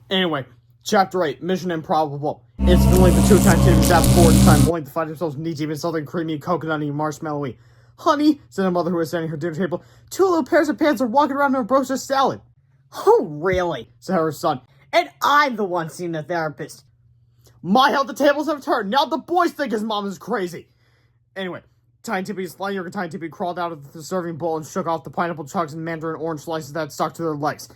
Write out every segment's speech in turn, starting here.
Anyway, Chapter 8, Mission Improbable. Instantly, the two Time Tibbies zap forward in time, willing to find themselves knee-deep in something creamy, coconutty, marshmallowy. Honey, said a mother who was standing at her dinner table, two little pairs of pants are walking around in a brochure salad. Oh, really? Said her son. And I'm the one seeing the therapist. My, how the tables have turned. Now the boys think his mom is crazy. Anyway, Tiny Tibby, slightly younger Tiny Tibby, crawled out of the serving bowl and shook off the pineapple chunks and mandarin orange slices that stuck to their legs.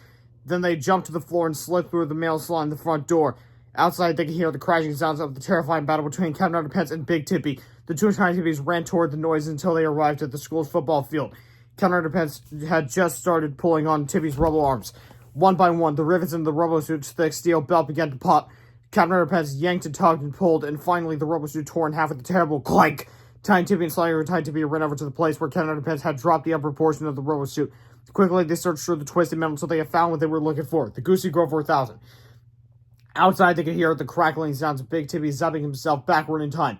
Then they jumped to the floor and slid through the mail slot in the front door. Outside, they could hear the crashing sounds of the terrifying battle between Captain Underpants and Big Tippy. The two Tiny Tibbies ran toward the noise until they arrived at the school's football field. Captain Underpants had just started pulling on Tippy's rubber arms. One by one, the rivets in the robo-suit's thick steel belt began to pop. Captain Underpants yanked and tugged and pulled, and finally the robo-suit tore in half with a terrible clank. Tiny Tippy and Slightly Tiny Tippy ran over to the place where Captain Underpants had dropped the upper portion of the robo-suit. Quickly, they searched through the twisted metal until they had found what they were looking for, the Goosey Grove 4000. Outside, they could hear the crackling sounds of Big Tippy zapping himself backward in time.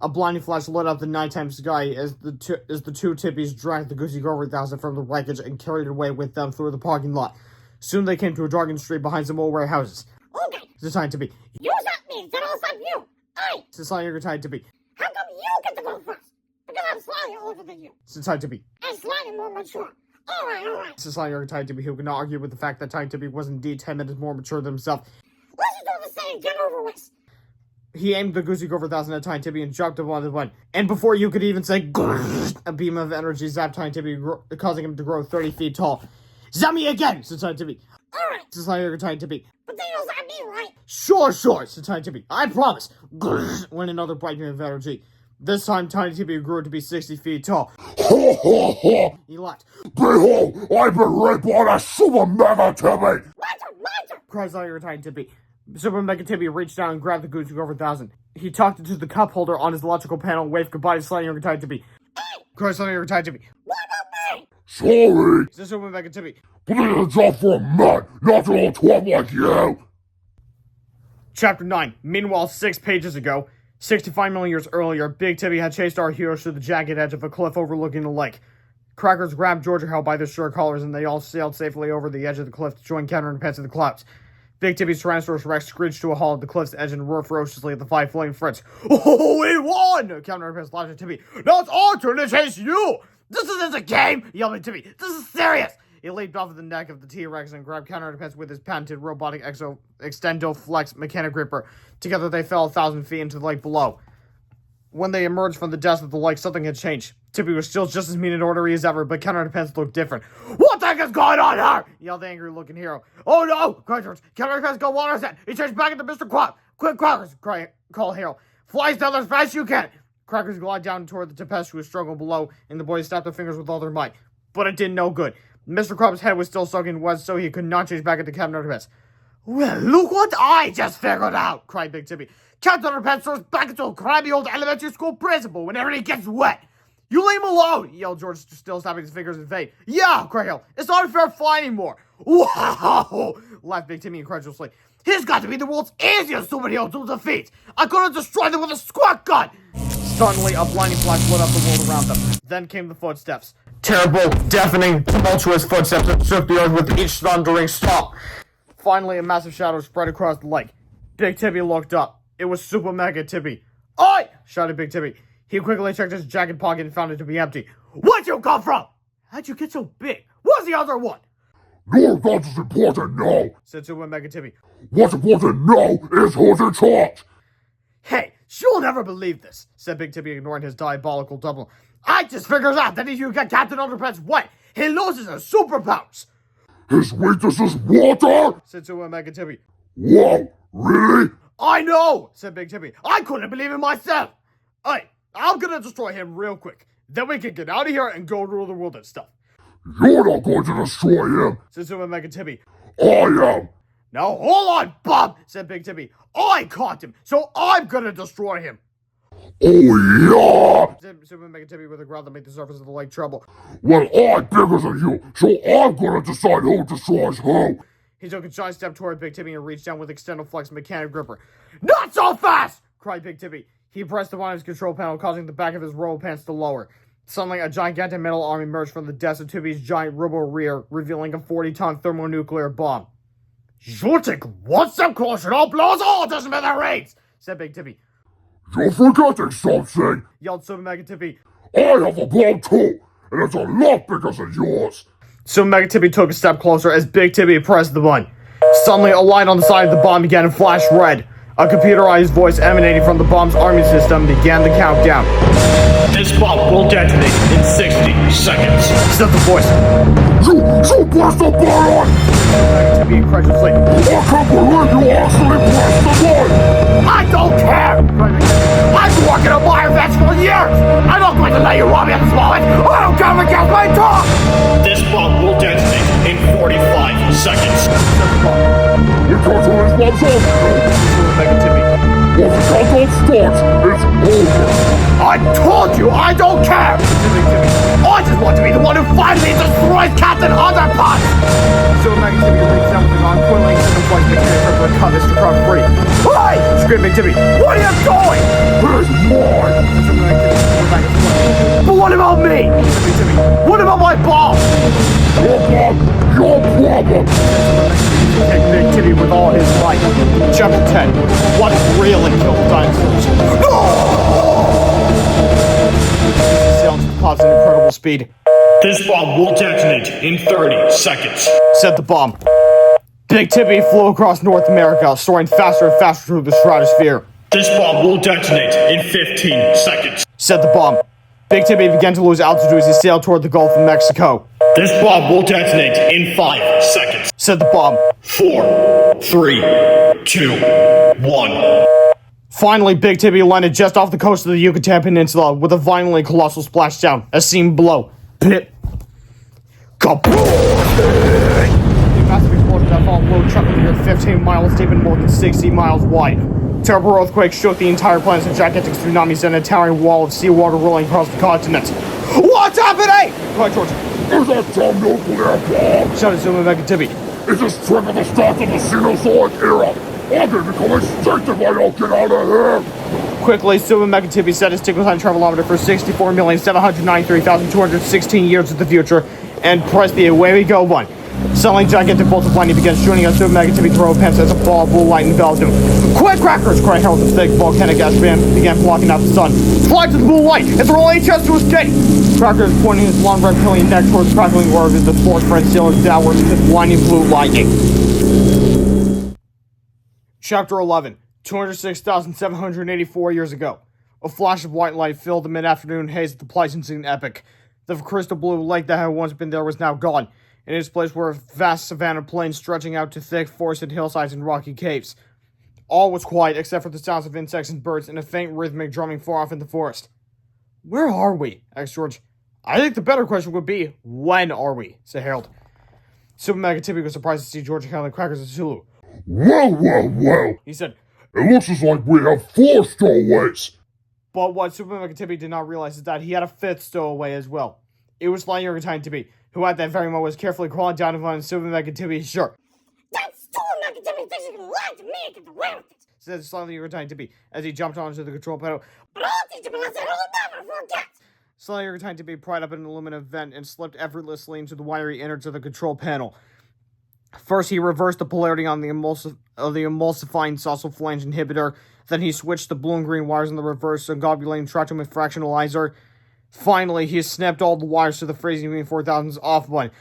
A blinding flash lit up the nighttime sky as the two Tippies dragged the Goosey Grove 4000 from the wreckage and carried it away with them through the parking lot. Soon they came to a darkened street behind some old warehouses. Okay. Said Tiny Tippy. You shot me, then I'll stop you. Aye. Said Slightly Tiny Tippy. How come you get to go first? Because I'm slightly older than you. Said Tiny Tippy. And slightly more mature. Alright. Said Slightly Tiny Tippy, who could not argue with the fact that Tiny Tippy was indeed 10 minutes more mature than himself. Let's just do the same, get over with. He aimed the Goosey Grove 4000 at Tiny Tippy and jumped him on the one. And before you could even say, a beam of energy zapped Tiny Tippy, causing him to grow 30 feet tall. Zap me again, said Tiny Tippy. Alright. Said Slightly Tiny Tippy. But then you'll zap me, right? Sure, said Tiny Tippy. I promise. Went another bright beam of energy. This time, Tiny Tippy grew to be 60 feet tall. Ho ho ho! He laughed. Behold, I've been raped by a super mega Timmy! My turn! Cried Slightly Tiny Tippy. Super Mega Tippy reached down and grabbed the Goosey Grove 4000. He tucked it to the cup holder on his electrical panel and waved goodbye to Slightly Tiny Tippy. Cried Slightly Tiny Tippy. What about me? Sorry! Said Super Mega Tippy. But it's a job for a man, not an old twat like you! Chapter 9. Meanwhile, 6 pages ago, 65 million years earlier, Big Tippy had chased our heroes to the jagged edge of a cliff overlooking the lake. Crackers grabbed Georgia Hell by their short collars and they all sailed safely over the edge of the cliff to join Captain Underpants in the clouds. Big Tippy's Tyrannosaurus Rex screeched to a halt at the cliff's edge and roared ferociously at the 5 flying friends. Oh, we won! Captain Underpants laughed at Tippy. Now it's our turn to chase you! This isn't a game! Yelled at Tippy. This is serious! He leaped off of the neck of the T-Rex and grabbed Captain Underpants with his patented robotic Extendo Flex mechanic gripper. Together they fell 1,000 feet into the lake below. When they emerged from the depths of the lake, something had changed. Tippy was still just as mean and orderly as ever, but Captain Underpants looked different. What the heck is going on here? Yelled the angry-looking hero. Oh no! Cried George. Captain Underpants got water set. He changed back into Mr. Quack. Quick, Crackers! Called Hero. Flies down as fast as you can! Crackers glide down toward the tempestuous struggle below, and the boys snapped their fingers with all their might. But it did no good. Mr. Krab's head was still soaking wet, so he could not change back into Captain Underpants. Well, look what I just figured out! Cried Big Tippy. Captain Underpants turns back into a crabby old elementary school principal whenever he gets wet. You leave him alone! Yelled George, still snapping his fingers in vain. Yeah! Cried Hale. It's not a fair fight anymore. Wow! Laughed Big Timmy incredulously. He's got to be the world's easiest superhero to defeat. I could have destroyed them with a squirt gun! Suddenly, a blinding flash lit up the world around them. Then came the footsteps. Terrible, deafening, tumultuous footsteps that shook the earth with each thundering stomp. Finally, a massive shadow spread across the lake. Big Tippy looked up. It was Super Mega Tippy. Oi! Shouted Big Tippy. He quickly checked his jacket pocket and found it to be empty. Where'd you come from? How'd you get so big? Where's the other one? None of that is important now, said Super Mega Tippy. What's important now is who's in charge. Hey, you'll never believe this, said Big Tippy, ignoring his diabolical double. I just figured out that if you get Captain Underpants wet, he loses his superpowers. His weakness is water, said Super Mega Tippy. Whoa, really? I know, said Big Tippy. I couldn't believe it myself. Hey, I'm gonna destroy him real quick. Then we can get out of here and go rule the world and stuff. You're not going to destroy him, said Super Mega Tippy. I am. Now hold on, Bob, said Big Tippy. I caught him, so I'm gonna destroy him. Oh yeah, said Super Mega Tippy with a growl that made the surface of the lake tremble. Well, I'm bigger than you, so I'm gonna decide who destroys who. He took a giant step toward Big Tippy and reached down with Extendo Flex mechanic gripper. Not so fast! Cried Big Tippy. He pressed the button on his control panel, causing the back of his robo pants to lower. Suddenly, a gigantic metal arm emerged from the depths of Tippy's giant robo rear, revealing a 40-ton thermonuclear bomb. You'll take one step closer and I'll blow us all to the raids, said Big Tippy. You're forgetting something. Yelled Super Mega Tippy. I have a bomb too, and it's a lot bigger than yours. Super Mega Tippy took a step closer as Big Tippy pressed the button. Suddenly, a light on the side of the bomb began to flash red. A computerized voice emanating from the bomb's arming system began the countdown. This bomb will detonate in 60 seconds. Said the voice. You pressed the button! Mega Tippy incredulously. I can't believe you actually pressed the button! I don't care! I've been working on my events for years! I'm not going to let you rob me at this moment! I don't care if it gets my talk! This bomb will detonate in 45 seconds. You can't do this bomb's over! Mega Tippy. Once the countdown starts, it's over! I told you I don't care! I just want to be the one who finally destroys Captain Underpants! So Mega Tippy reached out with the gun, quickly and the voice mechanic to cut Mr. Crumb free. Hey! Screamed Big Tippy. What are you doing? It's mine! But what about me? Big Tippy. What about my bomb? Your problem! And Big Tippy with all his might. Chapter 10. What really killed dinosaurs? Sailed to the pods at incredible speed. This bomb will detonate in 30 seconds. Said the bomb. Big Tippy flew across North America, soaring faster and faster through the stratosphere. This bomb will detonate in 15 seconds. Said the bomb. Big Tippy began to lose altitude as he sailed toward the Gulf of Mexico. This bomb will detonate in 5 seconds. Said the bomb. 4, 3, 2, 1. Finally, Big Tippy landed just off the coast of the Yucatan Peninsula with a violently colossal splashdown, as seen below. Pip. Kaboom! A massive explosion that followed low chunk of the earth 15 miles deep and more than 60 miles wide. Terrible earthquake shook the entire planet as gigantic tsunamis and a towering wall of seawater rolling across the continent. What's happening? Cried George. Is that dumb nuclear bomb? Shouted Super Mega Tippy. Is this trigger the start of the Cenozoic era? I'm gonna become extinct if I don't get out of here! Quickly, Super Mega Tippy set his tickle time travelometer for 64,793,216 years into the future and pressed the away we go button. Suddenly, gigantic bolts of lightning began shooting at Super Mega Tippy throw pants as a ball of blue light enveloped him. Quick, crackers! Cried Harold. The thick volcanic gas began blocking out the sun. Fly to the blue light! It's our only chance to escape! Crackers pointing his long reptilian neck towards the crackling orb as the force friend sailed downwards with blinding blue lightning. Chapter 11. 206,784 years ago. A flash of white light filled the mid-afternoon haze of the Pleistocene epoch. The crystal blue lake that had once been there was now gone. In its place were vast savanna plains stretching out to thick forested hillsides and rocky caves. All was quiet except for the sounds of insects and birds and a faint rhythmic drumming far off in the forest. Where are we? Asked George. I think the better question would be, when are we? Said Harold. Super Mega Tippy was surprised to see George handling crackers and Sulu. Well, He said, it looks as like we have 4 stowaways. but what Super Mega Tippy did not realize is that he had a 5th stowaway as well. It was Flying Argentine Tippy, who at that very moment was carefully crawling down to find Super Mega Tippy's shirt. That's too Mega Tippy thinks you can lie to me and get away with it. Said Slightly Argentine Tippy as he jumped onto the control panel. But I'll teach him a lesson he'll never forget. Slightly Argentine Tippy pried up an aluminum vent and slipped effortlessly into the wiry innards of the control panel. First, he reversed the polarity on the emulsifying saucer flange inhibitor. Then he switched the blue and green wires in the reverse and globulating tractum and fractionalizer. Finally, he snapped all the wires to the freezing beam 4000's off button.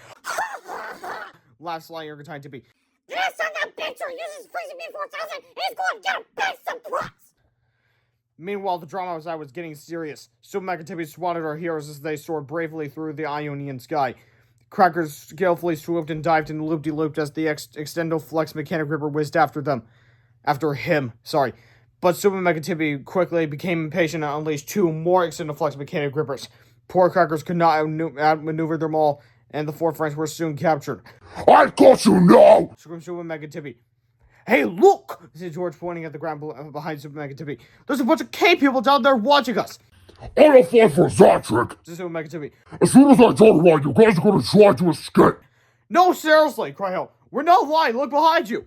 Laughed Slightly Argentine Tippy. Yes, son, that bitch who uses freezing me 4000 is going to get a big surprise. Meanwhile, the drama outside was getting serious. Super Mega Tippy swatted our heroes as they soared bravely through the Ionian sky. Crackers skillfully swooped and dived and loop-de-looped as the Extendo-Flex mechanic gripper whizzed after him. But Super Mega Tippy quickly became impatient and unleashed 2 more Extendo-Flex mechanic grippers. Poor Crackers could not outmaneuver them all, and the 4 friends were soon captured. I got you now! Screamed Super Mega Tippy. Hey, look! Said George, pointing at the ground behind Super Mega Tippy. There's a bunch of cave people down there watching us! I don't fall for that trick! Said Super Mega Tippy. As soon as I turn around, you guys are gonna try to escape! No, seriously, cried Hal. We're not lying, look behind you!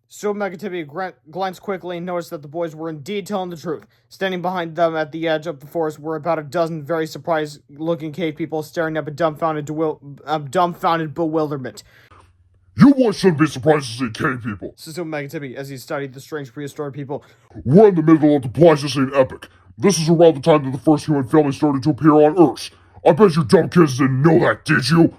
Super Mega Tippy glanced quickly and noticed that the boys were indeed telling the truth. Standing behind them at the edge of the forest were about a dozen very surprised-looking cave people staring up in dumbfounded bewilderment. You boys shouldn't be surprised to see cave people. says Omega Tippy as he studied the strange prehistoric people. We're in the middle of the Pleistocene epoch. This is around the time that the first human family started to appear on Earth. I bet you dumb kids didn't know that, did you?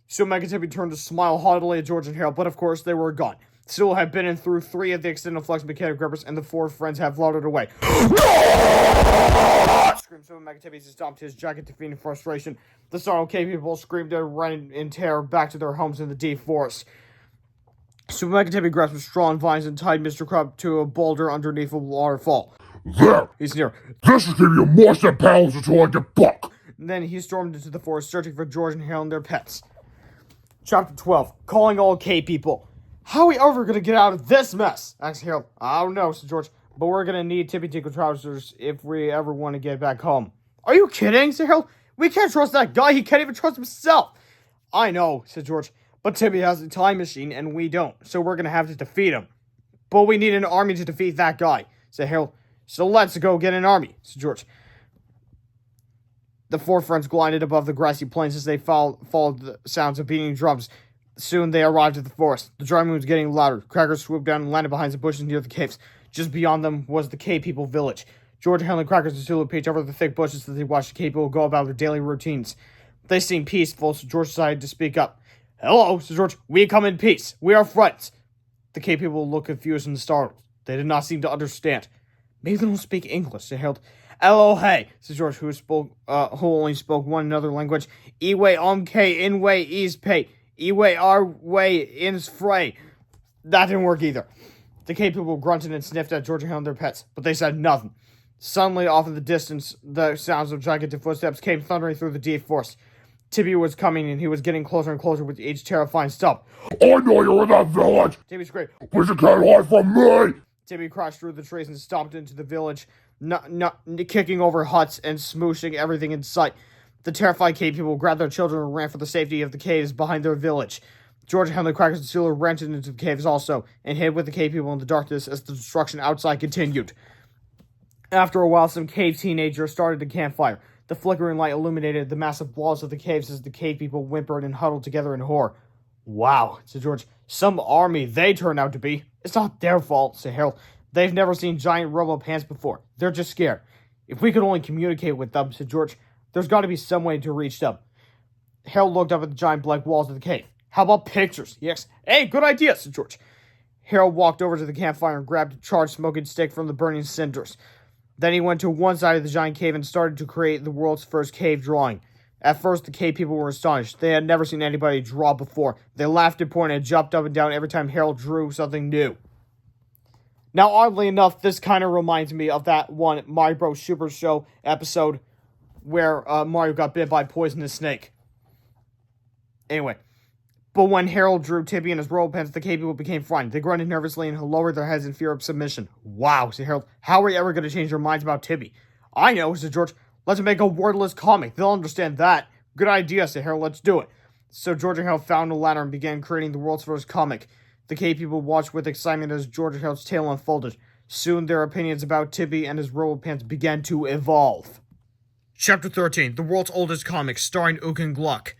So Omega Tippy turned to smile haughtily at George and Harold, but of course they were gone. Sewell had been in through 3 of the extended flux mechanic grippers, and the 4 friends have floated away. Screamed so Omega Tippy as he stomped his jacket to feign in frustration. The startled cave people screamed and ran in terror back to their homes in the deep forest. So Omega Tippy grasped strong vines and tied Mr. Crab to a boulder underneath a waterfall. There! He sneered. This is giving you moist and pounds until I get buck! And then he stormed into the forest, searching for George and Harold and their pets. Chapter 12. Calling all cave people. How are we ever gonna get out of this mess? Asked Harold. I don't know, said George, but we're gonna need Tippy Tinkle trousers if we ever want to get back home. Are you kidding? Said Harold. We can't trust that guy. He can't even trust himself. I know, said George, but Tippy has a time machine and we don't, so we're gonna have to defeat him. But we need an army to defeat that guy, said Harold. So let's go get an army, said George. The 4 friends glided above the grassy plains as they followed the sounds of beating drums. Soon they arrived at the forest. The drumming was getting louder. Crackers swooped down and landed behind some bushes near the caves. Just beyond them was the cave people village. George, Helen, Crackers, and Sulu peeked over the thick bushes as they watched the cave people go about their daily routines. They seemed peaceful, so George decided to speak up. Hello, said George. We come in peace. We are friends. The cave people looked confused and startled. They did not seem to understand. Maybe they don't speak English, said Harold. Hello, hey, said George, who only spoke one another language. Iwe omke inwe is pay. Iwe our way ins fray. That didn't work either. The cave people grunted and sniffed at George and Harold and their pets, but they said nothing. Suddenly, off in the distance, the sounds of gigantic footsteps came thundering through the deep forest. Tippy was coming, and he was getting closer and closer with each terrifying stomp. I know you're in that village! Tippy screamed. But you can't hide from me! Tippy crashed through the trees and stomped into the village, kicking over huts and smooshing everything in sight. The terrified cave people grabbed their children and ran for the safety of the caves behind their village. George, Henley, Crackers, and Sula ran into the caves also, and hid with the cave people in the darkness as the destruction outside continued. After a while, some cave teenagers started a campfire. The flickering light illuminated the massive walls of the caves as the cave people whimpered and huddled together in horror. Wow, said George. Some army they turned out to be. It's not their fault, said Harold. They've never seen giant robo-pants before. They're just scared. If we could only communicate with them, said George. There's got to be some way to reach them. Harold looked up at the giant black walls of the cave. How about pictures? He asked. Hey, good idea, said George. Harold walked over to the campfire and grabbed a charred smoking stick from the burning cinders. Then he went to one side of the giant cave and started to create the world's first cave drawing. At first, the cave people were astonished. They had never seen anybody draw before. They laughed and pointed and jumped up and down every time Harold drew something new. Now, oddly enough, this kind of reminds me of that one Mario Bros. Super Show episode where Mario got bit by a poisonous snake. Anyway, but when Harold drew Tippy and his roll pens, the cave people became frightened. They grunted nervously and lowered their heads in fear of submission. Wow, said Harold. How are you ever going to change your minds about Tippy? I know, said George. Let's make a wordless comic. They'll understand that. Good idea, said Harold. Let's do it. So George and Harold found a ladder and began creating the world's first comic. The cave people watched with excitement as George and Harold's tale unfolded. Soon their opinions about Tippy and his roll pants began to evolve. Chapter 13, the world's oldest comic, starring Ook and Gluck.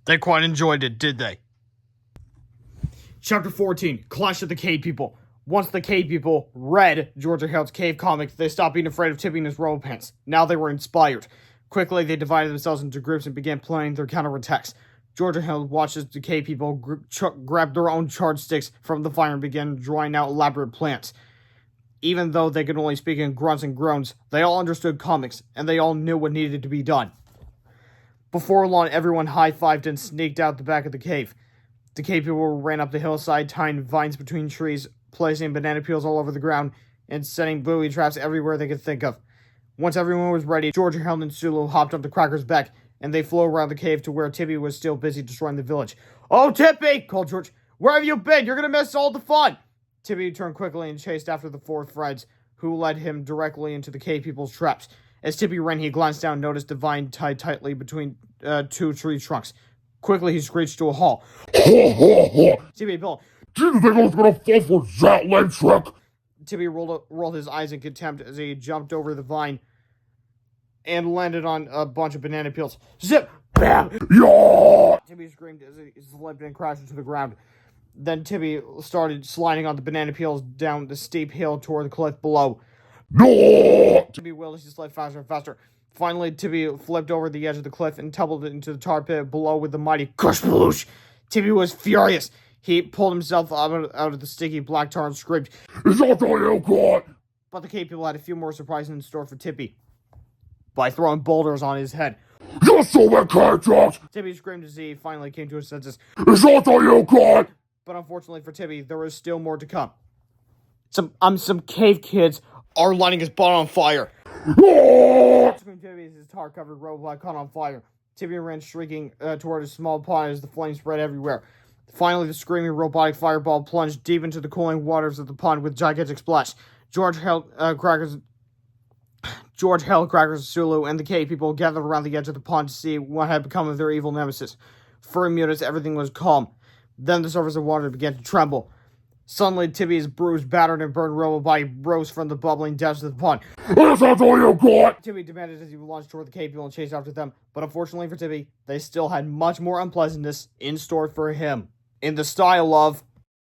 They quite enjoyed it, did they? Chapter 14, Clash of the Cave People. Once the Cave People read Georgia Hale's cave comic, they stopped being afraid of Tippy and his Underpants. Now they were inspired. Quickly, they divided themselves into groups and began planning their counterattacks. Georgia Hale watched as the Cave People grabbed their own charred sticks from the fire and began drawing out elaborate plans. Even though they could only speak in grunts and groans, they all understood comics, and they all knew what needed to be done. Before long, everyone high-fived and sneaked out the back of the cave. The cave people ran up the hillside, tying vines between trees, placing banana peels all over the ground, and setting booby traps everywhere they could think of. Once everyone was ready, George, Harold, and Sulu hopped up the Cracker's back, and they flew around the cave to where Tippy was still busy destroying the village. "Oh, Tippy!" called George. "Where have you been? You're gonna miss all the fun!" Tippy turned quickly and chased after the four friends, who led him directly into the cave people's traps. As Tippy ran, he glanced down and noticed the vine tied tightly between two tree trunks. Quickly, he screeched to a halt. Tippy bellowed. "Didn't think I was gonna fall for that lame trick?" Tippy rolled his eyes in contempt as he jumped over the vine and landed on a bunch of banana peels. Zip! Bam! Yeah! Tippy screamed as he slipped and crashed into the ground. Then Tippy started sliding on the banana peels down the steep hill toward the cliff below. No! Tippy willed as he slid faster and faster. Finally, Tippy flipped over the edge of the cliff and tumbled into the tar pit below with a mighty kerspaloosh. Tippy was furious. He pulled himself out of the sticky black tar and screamed, "Is that all you got?" But the cave people had a few more surprises in store for Tippy by throwing boulders on his head. "You're so bad, cat. Tippy screamed as he finally came to his senses. Is that all you got?" But unfortunately for Tippy, there was still more to come. Some cave kids are lighting his butt on fire. Screamed Tippy as his tar-covered robot caught on fire. Tippy ran shrieking toward a small pond as the flames spread everywhere. Finally, the screaming robotic fireball plunged deep into the cooling waters of the pond with gigantic splash. George held Crackers, Sulu, and the cave people gathered around the edge of the pond to see what had become of their evil nemesis. For a minute, everything was calm. Then the surface of water began to tremble. Suddenly, Tippy's bruised, battered, and burned robot body rose from the bubbling depths of the pond. "Is that all you got?" Tippy demanded as he launched toward the cave people and chased after them. But unfortunately for Tippy, they still had much more unpleasantness in store for him. In the style of